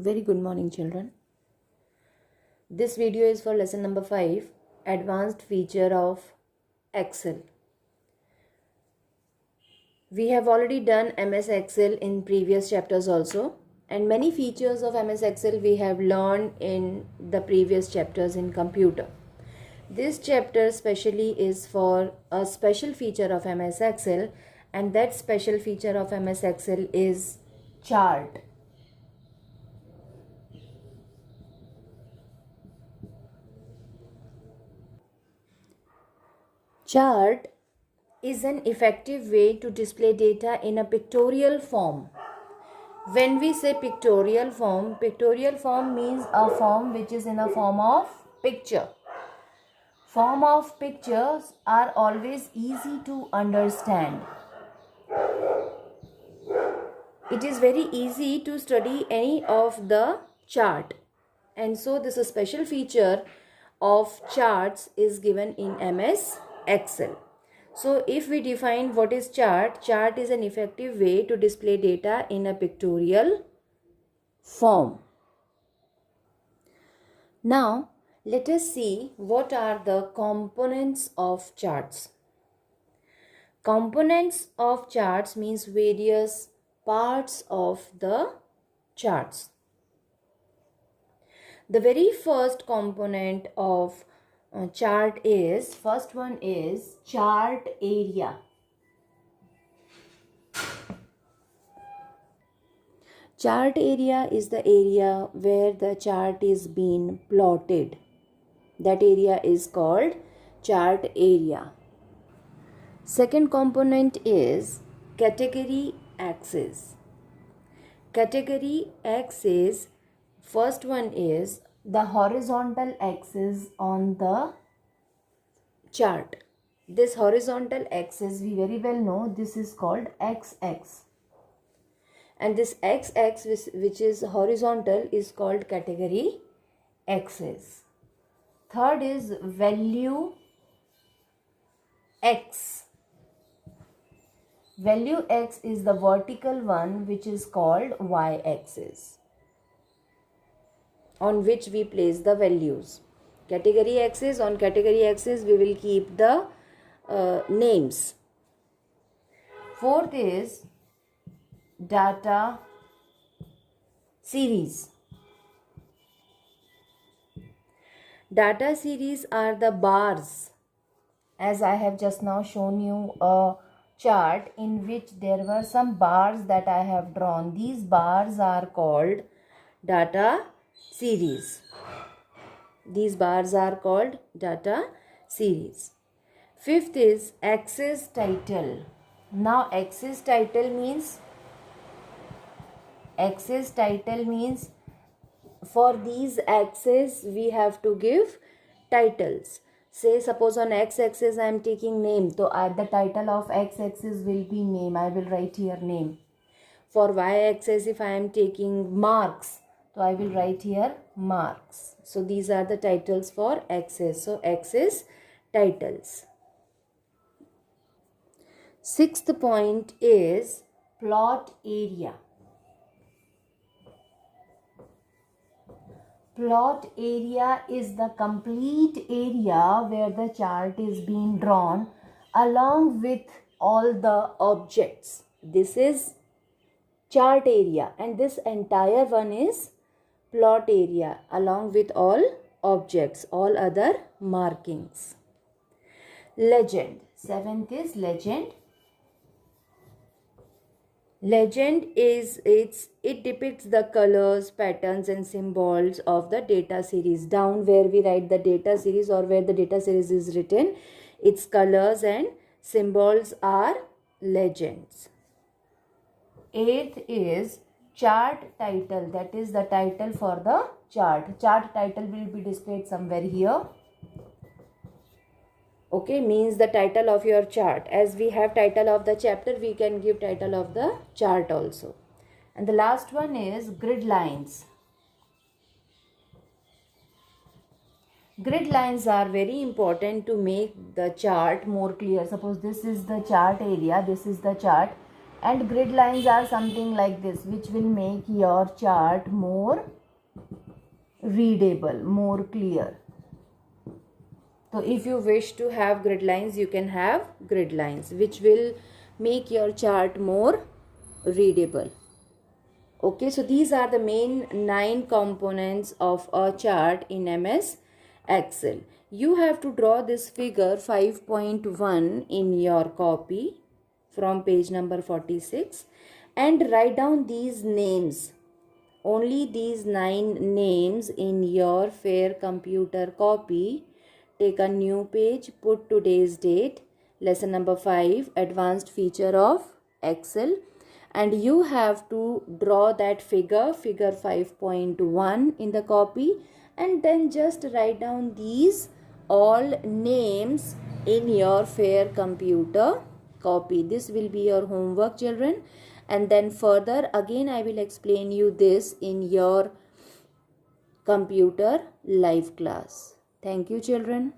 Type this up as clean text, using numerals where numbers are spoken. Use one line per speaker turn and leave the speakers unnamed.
Very good morning, children. This video is for lesson number 5, Advanced Feature of Excel. We have already done MS Excel in previous chapters also, and many features of MS Excel we have learned in the previous chapters in computer. This chapter specially is for a special feature of MS Excel, and that special feature of MS Excel is chart. Chart is an effective way to display data in a pictorial form. When we say pictorial form means a form which is in a form of picture. Form of pictures are always easy to understand. It is very easy to study any of the chart, and so this special feature of charts is given in MS Excel. So if we define what is chart is an effective way to display data in a pictorial form. Now let us see what are the components of charts. Components of charts means various parts of the charts. The very first component of chart is, first one is chart area. Chart area is the area where the chart is being plotted. That area is called chart area. Second component is category axis. Category axis, first one is the horizontal axis on the chart. This horizontal axis we very well know, this is called x-axis. And this x-axis which is horizontal is called category axis. Third is value x. Value x is the vertical one which is called y-axis, on which we place the values. Category axis, on category axis we will keep the names. Fourth is data series. Data series are the bars, as I have just now shown you a chart in which there were some bars that I have drawn. These bars are called data series. These bars are called data series. Fifth is axis title. Now axis title means for these axes we have to give titles. Say suppose on x-axis I am taking name, so the title of x-axis will be name. I will write here name. For y-axis if I am taking marks, so I will write here marks. So these are the titles for axis. So axis titles. Sixth point is plot area. Plot area is the complete area where the chart is being drawn along with all the objects. This is chart area, and this entire one is plot area along with all objects, all other markings. Legend. Seventh is legend. Legend is it depicts the colors, patterns and symbols of the data series. Down where we write the data series or where the data series is written, its colors and symbols are legends. Eighth is chart title. That is the title for the chart. Chart title will be displayed somewhere here. Okay, means the title of your chart. As we have title of the chapter, we can give title of the chart also. And the last one is grid lines. Grid lines are very important to make the chart more clear. Suppose this is the chart area, this is the chart. And grid lines are something like this, which will make your chart more readable, more clear. So if you wish to have grid lines, you can have grid lines, which will make your chart more readable. Okay, so these are the main 9 components of a chart in MS Excel. You have to draw this figure 5.1 in your copy from page number 46 and write down these names. Only these 9 names in your fair computer copy. Take a new page, put today's date, lesson number 5, advanced feature of Excel, and you have to draw that figure 5.1 in the copy, and then just write down these all names in your fair computer copy. This will be your homework, children, and then further again I will explain you this in your computer live class. Thank you, children.